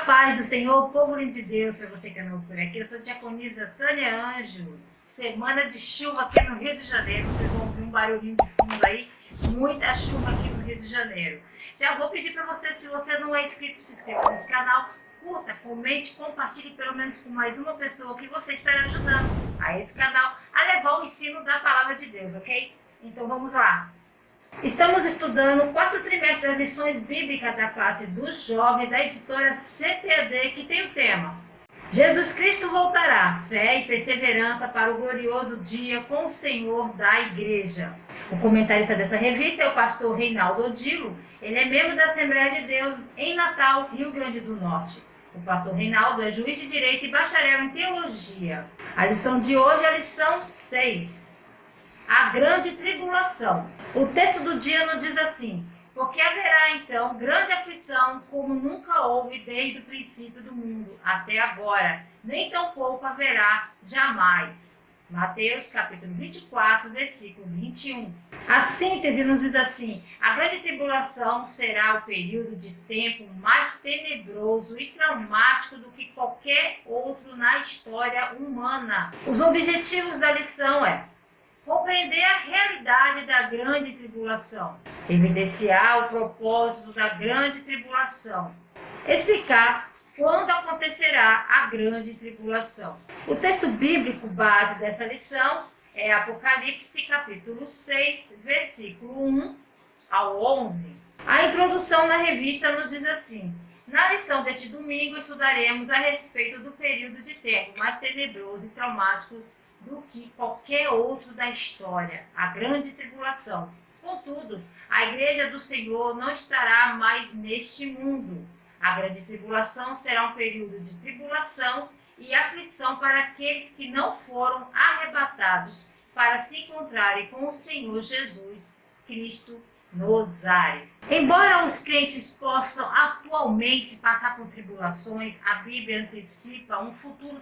paz do Senhor, povo lindo de Deus, para você que é novo por aqui. Eu sou a diaconisa Tânia Anjo. Semana de chuva aqui no Rio de Janeiro. Vocês vão ouvir um barulhinho de fundo aí. Muita chuva aqui no Rio de Janeiro. Já vou pedir para você, se você não é inscrito, se inscreva nesse canal. Curta, comente, compartilhe pelo menos com mais uma pessoa que você estará ajudando a esse canal a levar o ensino da palavra de Deus, ok? Então vamos lá. Estamos estudando o quarto trimestre das lições bíblicas da classe do jovem da editora CPAD, que tem o tema Jesus Cristo voltará, fé e perseverança para o glorioso dia com o Senhor da Igreja. O comentarista dessa revista é o pastor Reinaldo Odilo. Ele é membro da Assembleia de Deus em Natal, Rio Grande do Norte. O pastor Reinaldo é juiz de direito e bacharel em teologia. A lição de hoje é a lição 6. A grande tribulação. O texto do dia nos diz assim: porque haverá então grande aflição, como nunca houve desde o princípio do mundo até agora, nem tampouco haverá jamais. Mateus capítulo 24, versículo 21. A síntese nos diz assim: a grande tribulação será o período de tempo mais tenebroso e traumático do que qualquer outro na história humana. Os objetivos da lição é compreender a realidade da grande tribulação, evidenciar o propósito da grande tribulação, explicar quando acontecerá a grande tribulação. O texto bíblico base dessa lição é Apocalipse capítulo 6, versículo 1 ao 11. A introdução na revista nos diz assim: na lição deste domingo estudaremos a respeito do período de tempo mais tenebroso e traumático do que qualquer outro da história, a grande tribulação. Contudo, a igreja do Senhor não estará mais neste mundo. A grande tribulação será um período de tribulação e aflição para aqueles que não foram arrebatados para se encontrarem com o Senhor Jesus Cristo nos ares. Embora os crentes possam atualmente passar por tribulações, a Bíblia antecipa um futuro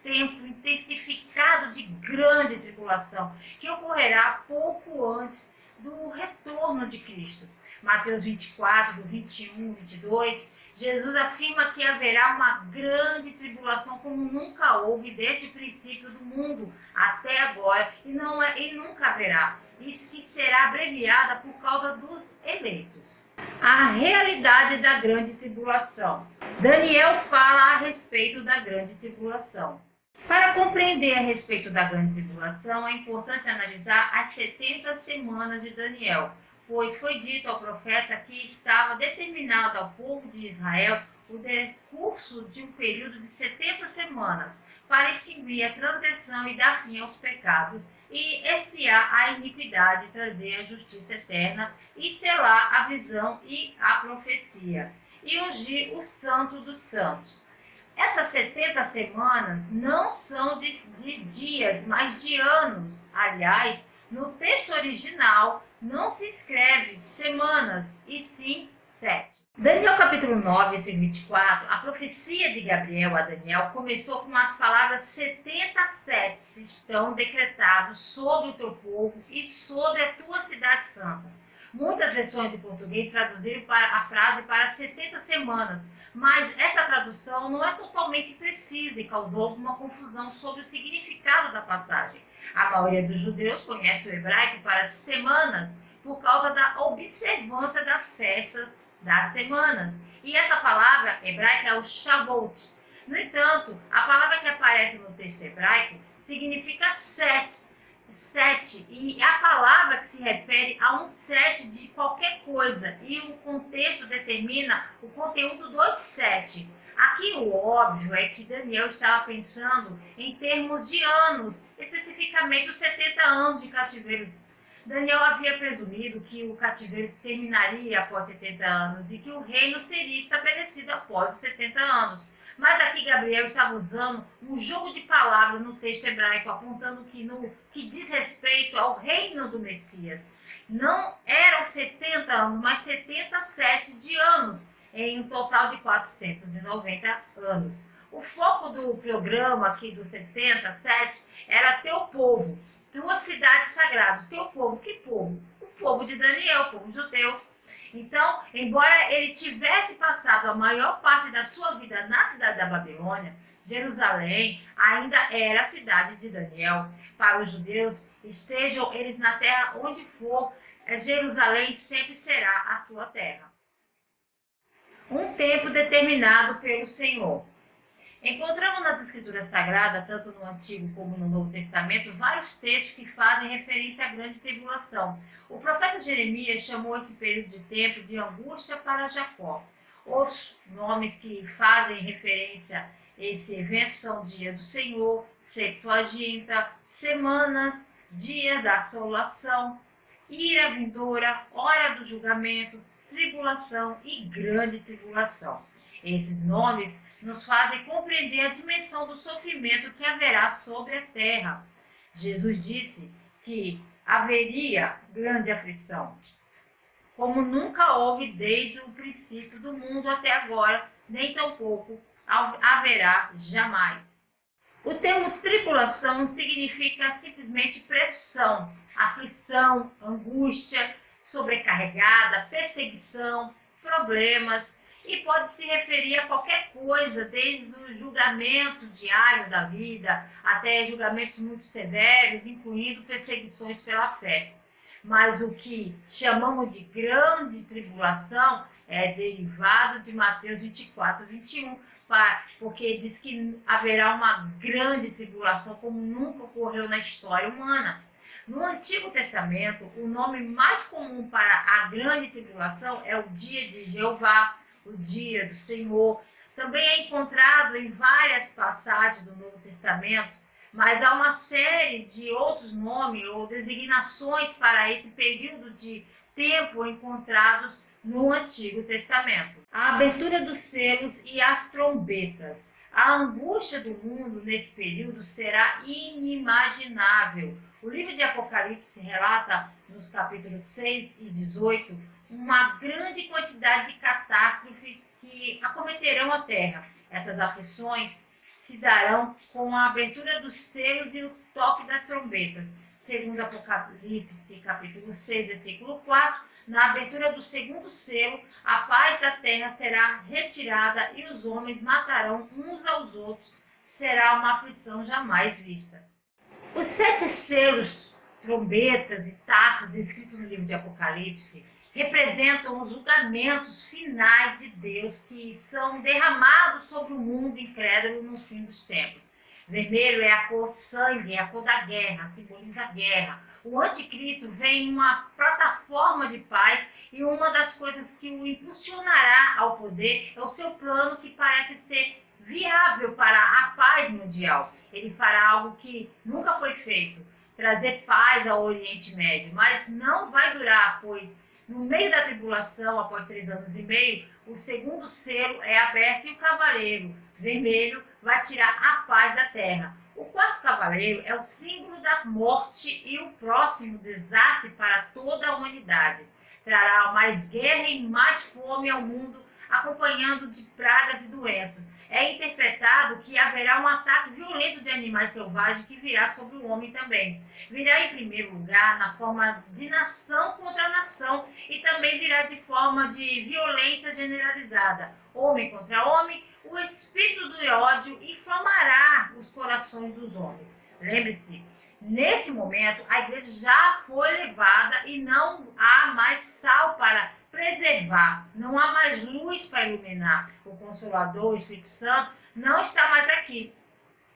tempo intensificado de grande tribulação, que ocorrerá pouco antes do retorno de Cristo. Mateus 24, do 21, 22, Jesus afirma que haverá uma grande tribulação como nunca houve desde o princípio do mundo até agora, e nunca haverá. Isso que será abreviada por causa dos eleitos. A realidade da grande tribulação. Daniel fala a respeito da grande tribulação. Para compreender a respeito da grande tribulação, é importante analisar as 70 semanas de Daniel, pois foi dito ao profeta que estava determinado ao povo de Israel o decurso de um período de 70 semanas para extinguir a transgressão e dar fim aos pecados e expiar a iniquidade, trazer a justiça eterna e selar a visão e a profecia, e ungir o santo dos santos. Essas 70 semanas não são de dias, mas de anos. Aliás, no texto original não se escreve semanas, e sim 7. Daniel capítulo 9, versículo 24, a profecia de Gabriel a Daniel começou com as palavras 77 estão decretados sobre o teu povo e sobre a tua cidade santa. Muitas versões em português traduziram a frase para 70 semanas, mas essa tradução não é totalmente precisa e causou uma confusão sobre o significado da passagem. A maioria dos judeus conhece o hebraico para semanas por causa da observância da festa das semanas. E essa palavra hebraica é o Shavuot. No entanto, a palavra que aparece no texto hebraico significa sete, e a palavra que se refere a um sete de qualquer coisa, e o contexto determina o conteúdo dos sete. Aqui o óbvio é que Daniel estava pensando em termos de anos, especificamente os 70 anos de cativeiro. Daniel havia presumido que o cativeiro terminaria após 70 anos e que o reino seria estabelecido após os 70 anos. Mas aqui Gabriel estava usando um jogo de palavras no texto hebraico, apontando que no que diz respeito ao reino do Messias, não eram 70 anos, mas 77 de anos, em um total de 490 anos. O foco do programa aqui do 77 era teu povo, tua cidade sagrada. Teu povo, que povo? O povo de Daniel, o povo judeu. Então, embora ele tivesse passado a maior parte da sua vida na cidade da Babilônia, Jerusalém ainda era a cidade de Daniel. Para os judeus, estejam eles na terra onde for, Jerusalém sempre será a sua terra. Um tempo determinado pelo Senhor. Encontramos nas Escrituras Sagradas, tanto no Antigo como no Novo Testamento, vários textos que fazem referência à grande tribulação. O profeta Jeremias chamou esse período de tempo de angústia para Jacó. Outros nomes que fazem referência a esse evento são Dia do Senhor, Septuaginta, Semanas, Dia da Assolação, Ira Vindoura, Hora do Julgamento, Tribulação e Grande Tribulação. Esses nomes nos fazem compreender a dimensão do sofrimento que haverá sobre a terra. Jesus disse que haveria grande aflição, como nunca houve desde o princípio do mundo até agora, nem tampouco haverá jamais. O termo tribulação significa simplesmente pressão, aflição, angústia, sobrecarregada, perseguição, problemas, e pode se referir a qualquer coisa, desde o julgamento diário da vida até julgamentos muito severos, incluindo perseguições pela fé. Mas o que chamamos de grande tribulação é derivado de Mateus 24, 21, porque diz que haverá uma grande tribulação como nunca ocorreu na história humana. No Antigo Testamento, o nome mais comum para a grande tribulação é o dia de Jeová, o dia do Senhor. Também é encontrado em várias passagens do Novo Testamento, mas há uma série de outros nomes ou designações para esse período de tempo encontrados no Antigo Testamento. A abertura dos selos e as trombetas. A angústia do mundo nesse período será inimaginável. O livro de Apocalipse relata, nos capítulos 6 e 18, uma grande quantidade de catástrofes que acometerão a terra. Essas aflições se darão com a abertura dos selos e o toque das trombetas. Segundo Apocalipse, capítulo 6, versículo 4, na abertura do segundo selo, a paz da terra será retirada e os homens matarão uns aos outros. Será uma aflição jamais vista. Os 7 selos, trombetas e taças descritos no livro de Apocalipse representam os julgamentos finais de Deus que são derramados sobre o mundo incrédulo no fim dos tempos. Vermelho é a cor sangue, é a cor da guerra, simboliza a guerra. O anticristo vem em uma plataforma de paz e uma das coisas que o impulsionará ao poder é o seu plano que parece ser viável para a paz mundial. Ele fará algo que nunca foi feito, trazer paz ao Oriente Médio, mas não vai durar, pois no meio da tribulação, após 3 anos e meio, o segundo selo é aberto e o cavaleiro vermelho vai tirar a paz da terra. O quarto cavaleiro é o símbolo da morte e o próximo desastre para toda a humanidade. Trará mais guerra e mais fome ao mundo, acompanhando de pragas e doenças. É interpretado que haverá um ataque violento de animais selvagens que virá sobre o homem também. Virá em primeiro lugar na forma de nação contra nação e também virá de forma de violência generalizada. Homem contra homem, o espírito do ódio inflamará os corações dos homens. Lembre-se, nesse momento a igreja já foi levada e não há mais sal para preservar, não há mais luz para iluminar. O Consolador, o Espírito Santo, não está mais aqui.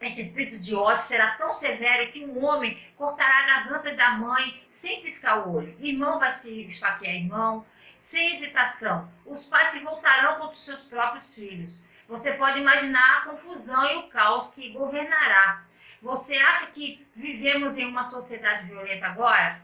Esse espírito de ódio será tão severo que um homem cortará a garganta da mãe sem piscar o olho. Irmão vai se esfaquear irmão, sem hesitação. Os pais se voltarão contra os seus próprios filhos. Você pode imaginar a confusão e o caos que governará. Você acha que vivemos em uma sociedade violenta agora?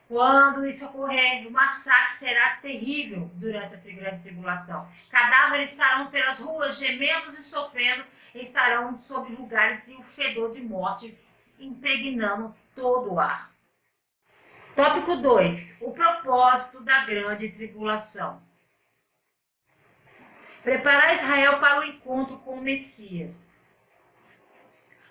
Quando isso ocorrer, o massacre será terrível durante a grande tribulação. Cadáveres estarão pelas ruas gemendo e sofrendo, e estarão sobre lugares e o fedor de morte impregnando todo o ar. Tópico 2. O propósito da grande tribulação. Preparar Israel para o encontro com o Messias.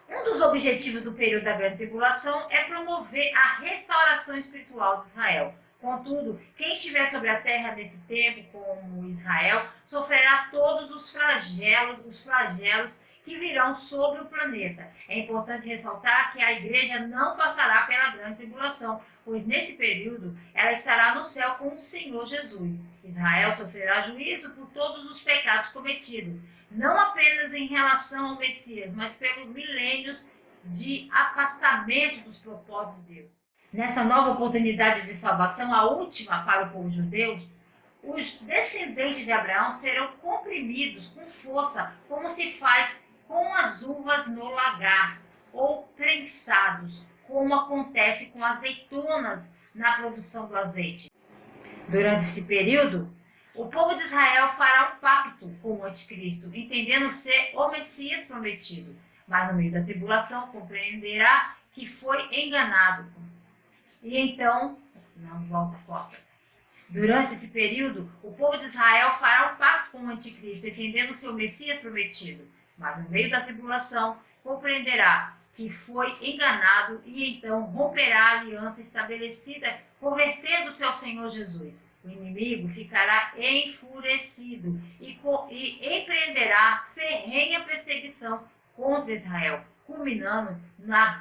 Um dos objetivos do período da grande tribulação é promover a restauração espiritual de Israel. Contudo, quem estiver sobre a terra nesse tempo, como Israel, sofrerá todos os flagelos que virão sobre o planeta. É importante ressaltar que a igreja não passará pela grande tribulação, pois nesse período ela estará no céu com o Senhor Jesus. Israel sofrerá juízo por todos os pecados cometidos, não apenas em relação ao Messias, mas pelos milênios de afastamento dos propósitos de Deus. Nessa nova oportunidade de salvação, a última para o povo judeu, os descendentes de Abraão serão comprimidos com força, como se faz com as uvas no lagar, ou prensados, como acontece com azeitonas na produção do azeite. Durante esse período, o povo de Israel fará um pacto com o anticristo, entendendo ser o Messias prometido, mas no meio da tribulação compreenderá que foi enganado. E então, não volta forte. Durante esse período, o povo de Israel fará um pacto com o anticristo, entendendo seu Messias prometido, mas no meio da tribulação compreenderá que foi enganado e então romperá a aliança estabelecida, convertendo-se ao Senhor Jesus. O inimigo ficará enfurecido e empreenderá ferrenha perseguição contra Israel, culminando na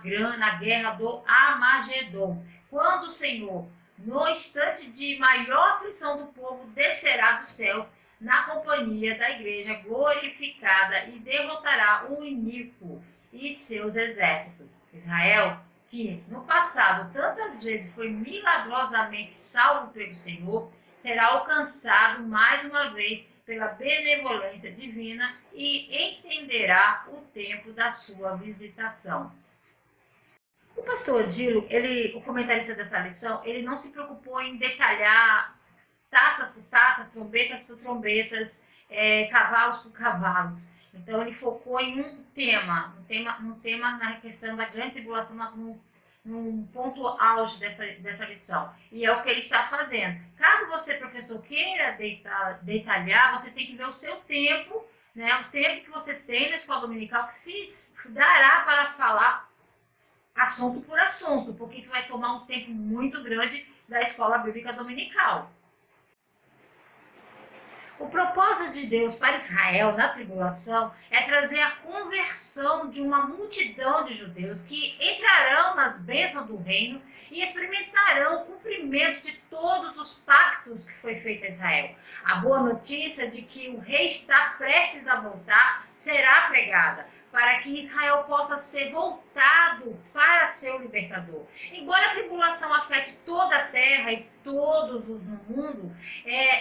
guerra do Armagedon, quando o Senhor, no instante de maior aflição do povo, descerá dos céus na companhia da igreja glorificada e derrotará o iníquo e seus exércitos. Israel, que no passado tantas vezes foi milagrosamente salvo pelo Senhor, será alcançado mais uma vez pela benevolência divina e entenderá o tempo da sua visitação. O pastor Odilo, o comentarista dessa lição, ele não se preocupou em detalhar taças por taças, trombetas por trombetas, cavalos por cavalos. Então ele focou em um tema na questão da grande tribulação, num ponto auge dessa lição. E é o que ele está fazendo. Caso você, professor, queira detalhar, você tem que ver o seu tempo, né, o tempo que você tem na escola dominical, que se dará para falar assunto por assunto, porque isso vai tomar um tempo muito grande da escola bíblica dominical. O propósito de Deus para Israel na tribulação é trazer a conversão de uma multidão de judeus que entrarão nas bênçãos do reino e experimentarão o cumprimento de todos os pactos que foi feito a Israel. A boa notícia de que o rei está prestes a voltar será pregada, para que Israel possa ser voltado para seu libertador. Embora a tribulação afete toda a terra e todos os no mundo,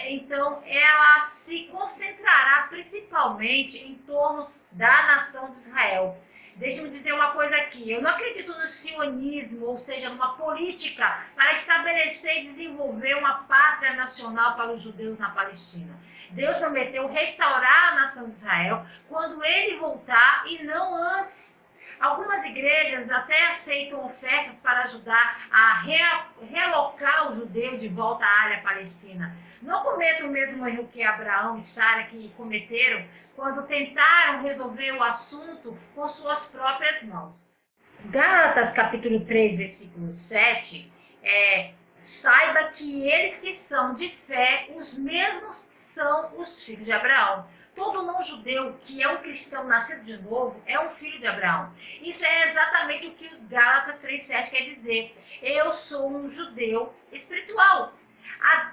então ela se concentrará principalmente em torno da nação de Israel. Deixa-me dizer uma coisa aqui, eu não acredito no sionismo, ou seja, numa política para estabelecer e desenvolver uma pátria nacional para os judeus na Palestina. Deus prometeu restaurar a nação de Israel quando ele voltar e não antes. Algumas igrejas até aceitam ofertas para ajudar a realocar o judeu de volta à área palestina. Não cometam o mesmo erro que Abraão e Sara que cometeram quando tentaram resolver o assunto com suas próprias mãos. Gálatas capítulo 3, versículo 7, saiba que eles que são de fé, os mesmos são os filhos de Abraão. Todo não-judeu que é um cristão nascido de novo é um filho de Abraão. Isso é exatamente o que Gálatas 3,7 quer dizer. Eu sou um judeu espiritual.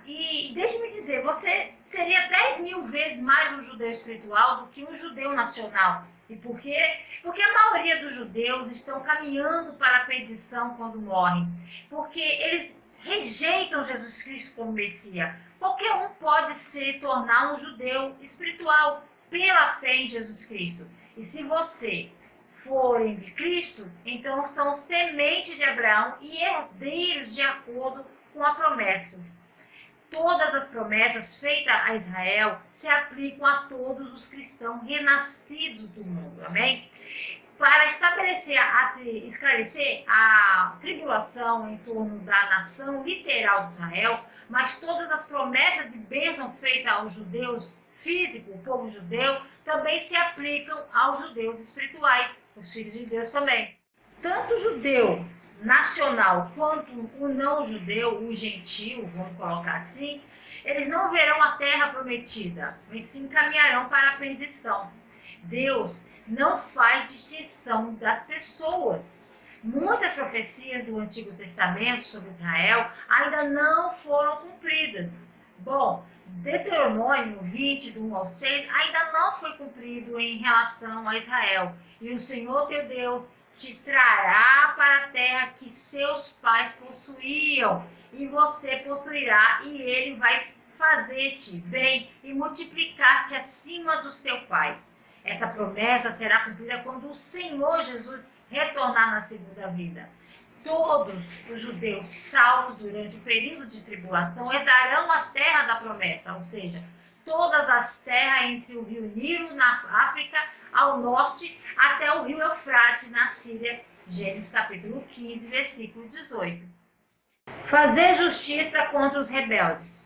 E deixe-me dizer, você seria 10.000 vezes mais um judeu espiritual do que um judeu nacional. E por quê? Porque a maioria dos judeus estão caminhando para a perdição quando morrem. Porque eles rejeitam Jesus Cristo como Messias. Qualquer um pode se tornar um judeu espiritual pela fé em Jesus Cristo. E se você forem de Cristo, então são semente de Abraão e herdeiros de acordo com as promessas. Todas as promessas feitas a Israel se aplicam a todos os cristãos renascidos do mundo. Amém? Para esclarecer a tribulação em torno da nação literal de Israel, mas todas as promessas de bênção feitas aos judeus físicos, o povo judeu, também se aplicam aos judeus espirituais, os filhos de Deus também. Tanto judeu nacional quanto o não-judeu, o gentio, vamos colocar assim, eles não verão a terra prometida, mas sim caminharão para a perdição. Deus não faz distinção das pessoas. Muitas profecias do Antigo Testamento sobre Israel ainda não foram cumpridas. Bom, Deuteronômio 20, do 1 ao 6, ainda não foi cumprido em relação a Israel. E o Senhor teu Deus te trará para a terra que seus pais possuíam, e você possuirá, e ele vai fazer-te bem e multiplicar-te acima do seu pai. Essa promessa será cumprida quando o Senhor Jesus retornar na segunda vinda. Todos os judeus salvos durante o período de tribulação herdarão a terra da promessa, ou seja, todas as terras entre o rio Nilo, na África, ao norte, até o rio Eufrates, na Síria. Gênesis capítulo 15, versículo 18. Fazer justiça contra os rebeldes.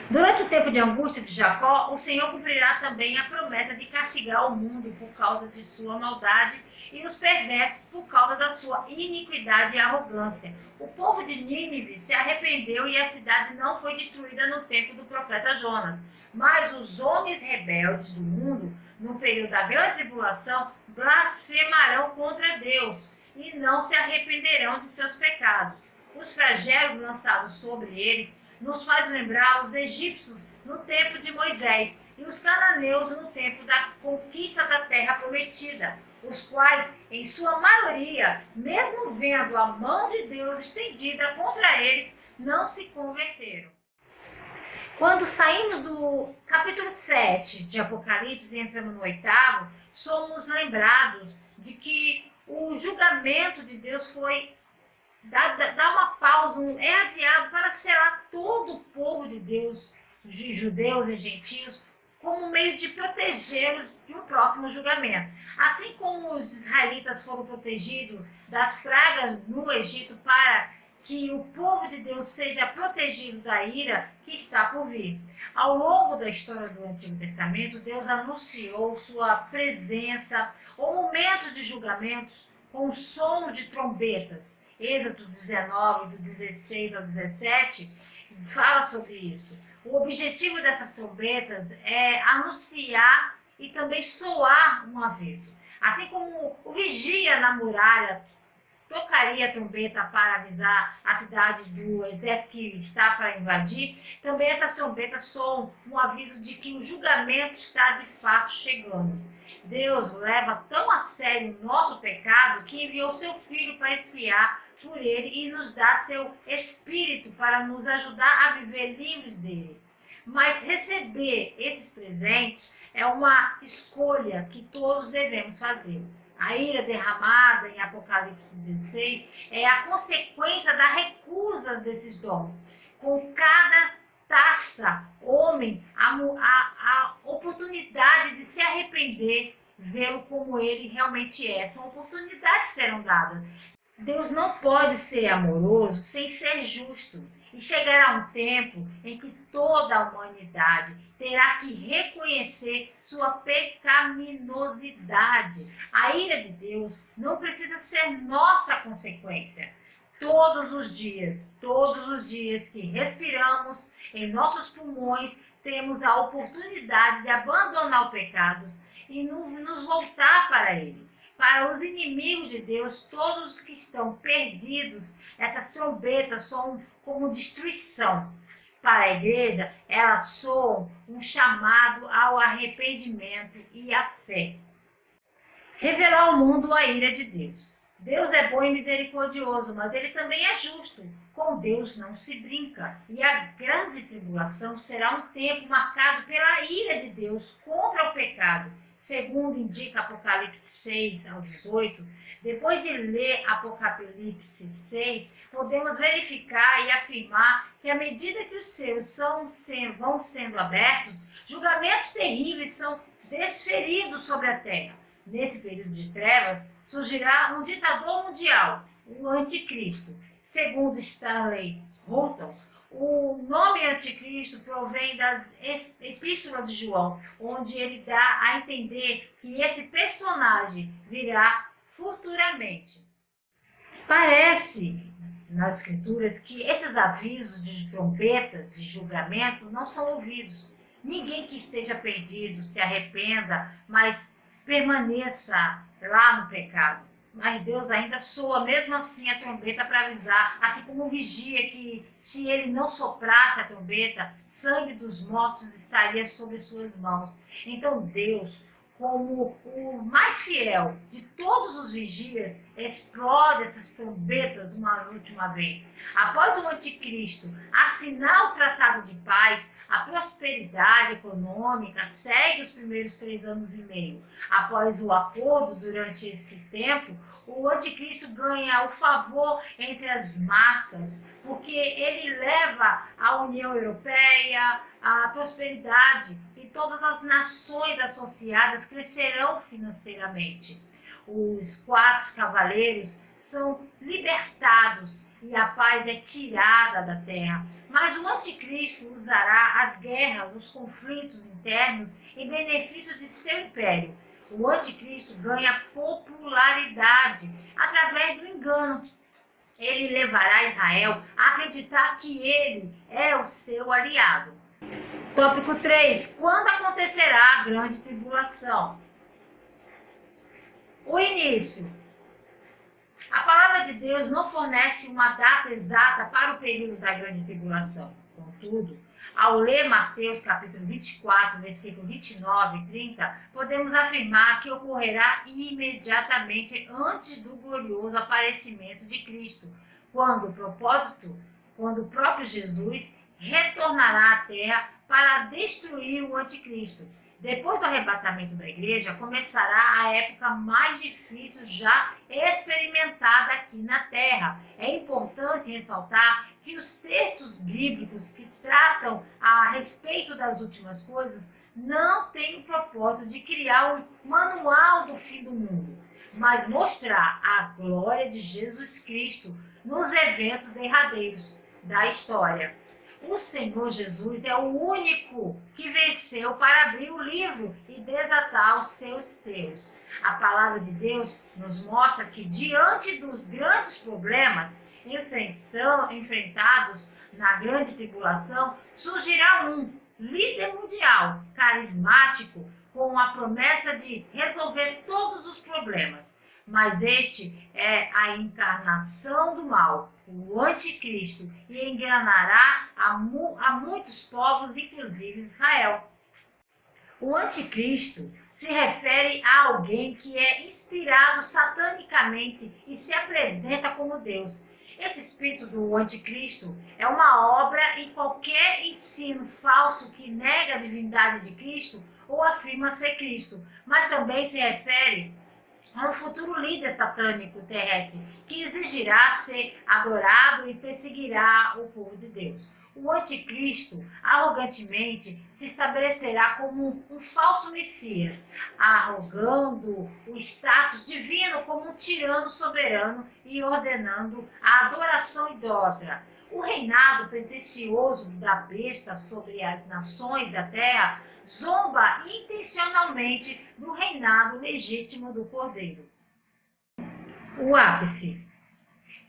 Durante o tempo de angústia de Jacó, o Senhor cumprirá também a promessa de castigar o mundo por causa de sua maldade e os perversos por causa da sua iniquidade e arrogância. O povo de Nínive se arrependeu e a cidade não foi destruída no tempo do profeta Jonas. Mas os homens rebeldes do mundo, no período da grande tribulação, blasfemarão contra Deus e não se arrependerão de seus pecados. Os flagelos lançados sobre eles nos faz lembrar os egípcios no tempo de Moisés e os cananeus no tempo da conquista da terra prometida, os quais, em sua maioria, mesmo vendo a mão de Deus estendida contra eles, não se converteram. Quando saímos do capítulo 7 de Apocalipse e entramos no 8º, somos lembrados de que o julgamento de Deus foi dá uma pausa, é adiado para selar todo o povo de Deus, de judeus e gentios, como meio de protegê-los de um próximo julgamento. Assim como os israelitas foram protegidos das pragas no Egito para que o povo de Deus seja protegido da ira que está por vir. Ao longo da história do Antigo Testamento, Deus anunciou sua presença ou momentos de julgamentos com o som de trombetas. Êxodo 19, do 16 ao 17, fala sobre isso. O objetivo dessas trombetas é anunciar e também soar um aviso. Assim como o vigia na muralha tocaria a trombeta para avisar a cidade do exército que está para invadir, também essas trombetas soam um aviso de que o julgamento está de fato chegando. Deus leva tão a sério o nosso pecado que enviou seu Filho para expiar por ele e nos dá seu Espírito para nos ajudar a viver livres dele. Mas receber esses presentes é uma escolha que todos devemos fazer. A ira derramada em Apocalipse 16 é a consequência da recusa desses dons. Com cada taça, homem, a oportunidade de se arrepender, vê-lo como ele realmente é. São oportunidades que serão dadas. Deus não pode ser amoroso sem ser justo. E chegará um tempo em que toda a humanidade terá que reconhecer sua pecaminosidade. A ira de Deus não precisa ser nossa consequência. Todos os dias que respiramos em nossos pulmões, temos a oportunidade de abandonar o pecado e nos voltar para ele. Para os inimigos de Deus, todos os que estão perdidos, essas trombetas soam como destruição. Para a igreja, elas soam um chamado ao arrependimento e à fé. Revelar ao mundo a ira de Deus. Deus é bom e misericordioso, mas ele também é justo. Com Deus não se brinca. E a grande tribulação será um tempo marcado pela ira de Deus contra o pecado. Segundo indica Apocalipse 6 ao 18, depois de ler Apocalipse 6, podemos verificar e afirmar que à medida que os selos vão sendo abertos, julgamentos terríveis são desferidos sobre a terra. Nesse período de trevas, surgirá um ditador mundial, o Anticristo. Segundo Stanley Horton, o nome Anticristo provém das epístolas de João, onde ele dá a entender que esse personagem virá futuramente. Parece nas escrituras que esses avisos de trombetas, de julgamento, não são ouvidos. Ninguém que esteja perdido se arrependa, mas permaneça lá no pecado. Mas Deus ainda soa mesmo assim a trombeta para avisar, assim como o vigia que, se ele não soprasse a trombeta, sangue dos mortos estaria sobre suas mãos. Então Deus, como o mais fiel de todos os vigias, explode essas trombetas uma última vez. Após o anticristo assinar o tratado de paz, a prosperidade econômica segue os primeiros 3 anos e meio. Após o acordo, durante esse tempo, o anticristo ganha o favor entre as massas, porque ele leva a União Europeia, a prosperidade, e todas as nações associadas crescerão financeiramente. Os 4 cavaleiros são libertados e a paz é tirada da terra. Mas o anticristo usará as guerras, os conflitos internos em benefício de seu império. O anticristo ganha popularidade através do engano. Ele levará Israel a acreditar que ele é o seu aliado. Tópico 3. Quando acontecerá a grande tribulação? O início. A palavra de Deus não fornece uma data exata para o período da grande tribulação. Contudo, ao ler Mateus capítulo 24, versículo 29 e 30, podemos afirmar que ocorrerá imediatamente antes do glorioso aparecimento de Cristo, quando o próprio Jesus retornará à terra para destruir o anticristo. Depois do arrebatamento da igreja, começará a época mais difícil já experimentada aqui na Terra. É importante ressaltar que os textos bíblicos que tratam a respeito das últimas coisas não têm o propósito de criar um manual do fim do mundo, mas mostrar a glória de Jesus Cristo nos eventos derradeiros da história. O Senhor Jesus é o único que venceu para abrir o livro e desatar os seus selos. A palavra de Deus nos mostra que, diante dos grandes problemas enfrentados na grande tribulação, surgirá um líder mundial, carismático, com a promessa de resolver todos os problemas. Mas este é a encarnação do mal, o anticristo, e enganará a muitos povos, inclusive Israel. O anticristo se refere a alguém que é inspirado satanicamente e se apresenta como Deus. Esse espírito do anticristo é uma obra em qualquer ensino falso que nega a divindade de Cristo ou afirma ser Cristo, mas também se refere a um futuro líder satânico terrestre que exigirá ser adorado e perseguirá o povo de Deus. O anticristo, arrogantemente, se estabelecerá como um falso Messias, arrogando o status divino como um tirano soberano e ordenando a adoração idólatra. O reinado pretensioso da besta sobre as nações da terra zomba intencionalmente do reinado legítimo do Cordeiro. O ápice.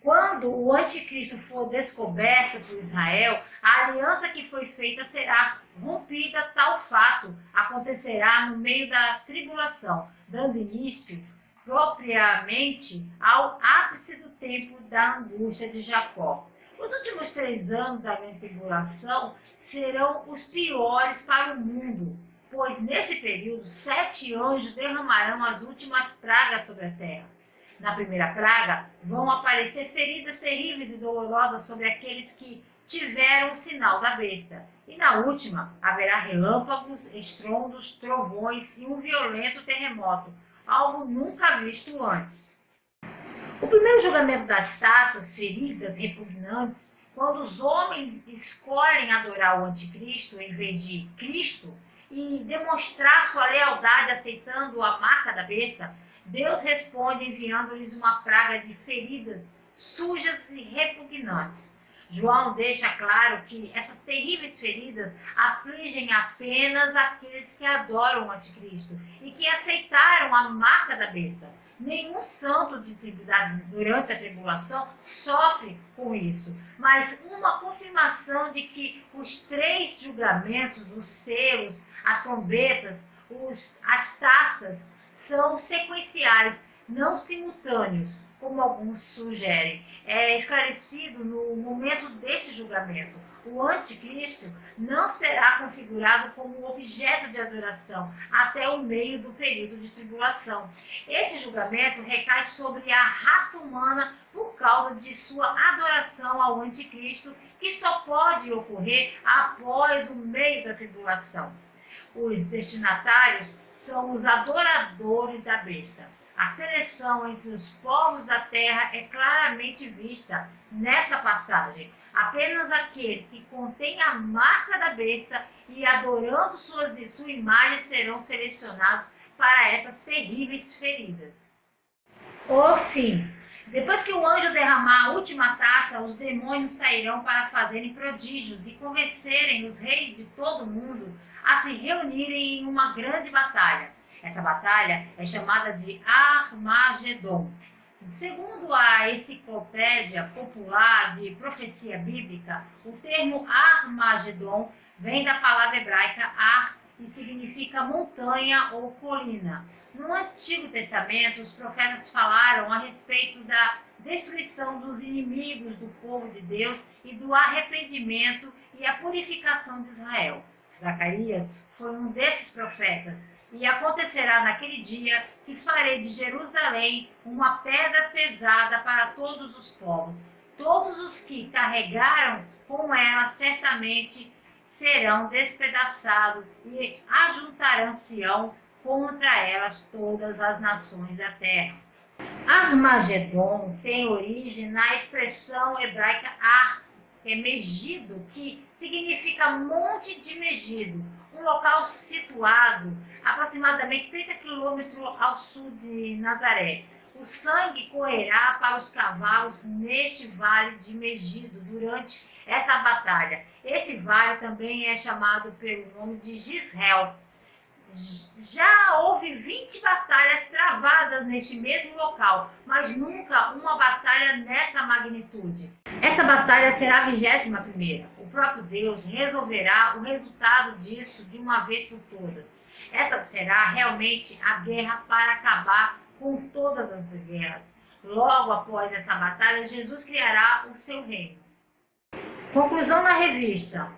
Quando o anticristo for descoberto por Israel, a aliança que foi feita será rompida. Tal fato acontecerá no meio da tribulação, dando início propriamente ao ápice do tempo da angústia de Jacó. Os últimos 3 anos da grande tribulação serão os piores para o mundo, pois nesse período 7 anjos derramarão as últimas pragas sobre a terra. Na primeira praga, vão aparecer feridas terríveis e dolorosas sobre aqueles que tiveram o sinal da besta. E na última, haverá relâmpagos, estrondos, trovões e um violento terremoto, algo nunca visto antes. O primeiro julgamento das taças, feridas, repugnantes, quando os homens escolhem adorar o anticristo em vez de Cristo e demonstrar sua lealdade aceitando a marca da besta, Deus responde enviando-lhes uma praga de feridas sujas e repugnantes. João deixa claro que essas terríveis feridas afligem apenas aqueles que adoram o anticristo e que aceitaram a marca da besta. Nenhum santo durante a tribulação sofre com isso, mas uma confirmação de que os 3 julgamentos, os selos, as trombetas, as taças, são sequenciais, não simultâneos, como alguns sugerem. É esclarecido no momento desse julgamento. O anticristo não será configurado como objeto de adoração até o meio do período de tribulação. Esse julgamento recai sobre a raça humana por causa de sua adoração ao anticristo, que só pode ocorrer após o meio da tribulação. Os destinatários são os adoradores da besta. A seleção entre os povos da terra é claramente vista nessa passagem. Apenas aqueles que contêm a marca da besta e adorando sua imagem serão selecionados para essas terríveis feridas. O fim. Depois que o anjo derramar a última taça, os demônios sairão para fazerem prodígios e convencerem os reis de todo o mundo a se reunirem em uma grande batalha. Essa batalha é chamada de Armagedon. Segundo a Enciclopédia Popular de Profecia Bíblica, o termo Armagedon vem da palavra hebraica Ar e significa montanha ou colina. No Antigo Testamento, os profetas falaram a respeito da destruição dos inimigos do povo de Deus e do arrependimento e a purificação de Israel. Zacarias foi um desses profetas. E acontecerá naquele dia que farei de Jerusalém uma pedra pesada para todos os povos. Todos os que carregaram com ela certamente serão despedaçados e ajuntarão-se-ão contra elas todas as nações da terra. Armagedon tem origem na expressão hebraica Ar, que é Megido, que significa monte de Megido, um local situado aproximadamente 30 quilômetros ao sul de Nazaré. O sangue correrá para os cavalos neste vale de Megido durante essa batalha. Esse vale também é chamado pelo nome de Gisrael. Já houve 20 batalhas travadas neste mesmo local, mas nunca uma batalha nessa magnitude. Essa batalha será a 21ª. O próprio Deus resolverá o resultado disso de uma vez por todas. Essa será realmente a guerra para acabar com todas as guerras. Logo após essa batalha, Jesus criará o seu reino. Conclusão na revista.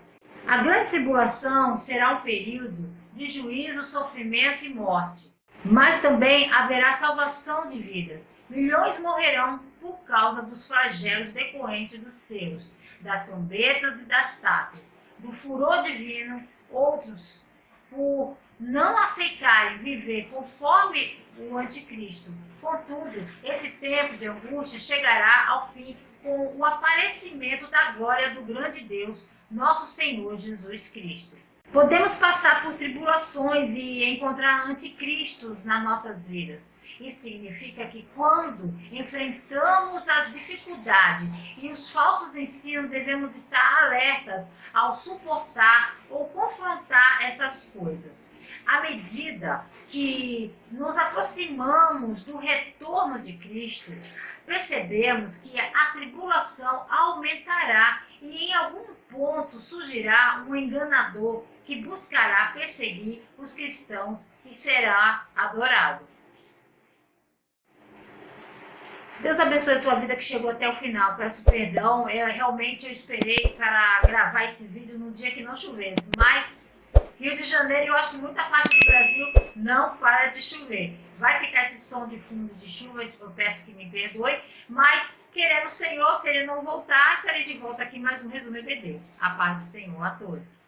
A grande tribulação será um período de juízo, sofrimento e morte. Mas também haverá salvação de vidas. Milhões morrerão por causa dos flagelos decorrentes dos selos, das trombetas e das taças, do furor divino, outros por não aceitarem viver conforme o anticristo. Contudo, esse tempo de angústia chegará ao fim com o aparecimento da glória do grande Deus, nosso Senhor Jesus Cristo. Podemos passar por tribulações e encontrar anticristos nas nossas vidas. Isso significa que quando enfrentamos as dificuldades e os falsos ensinos, devemos estar alertas ao suportar ou confrontar essas coisas. À medida que nos aproximamos do retorno de Cristo, percebemos que a tribulação aumentará e em algum ponto surgirá um enganador que buscará perseguir os cristãos e será adorado. Deus abençoe a tua vida que chegou até o final. Peço perdão, realmente eu esperei para gravar esse vídeo no dia que não chovesse, mas Rio de Janeiro, eu acho que muita parte do Brasil não para de chover. Vai ficar esse som de fundo de chuva, eu peço que me perdoe, mas querendo o Senhor, se Ele não voltar, estarei de volta aqui mais um Resumo EBD. A paz do Senhor a todos.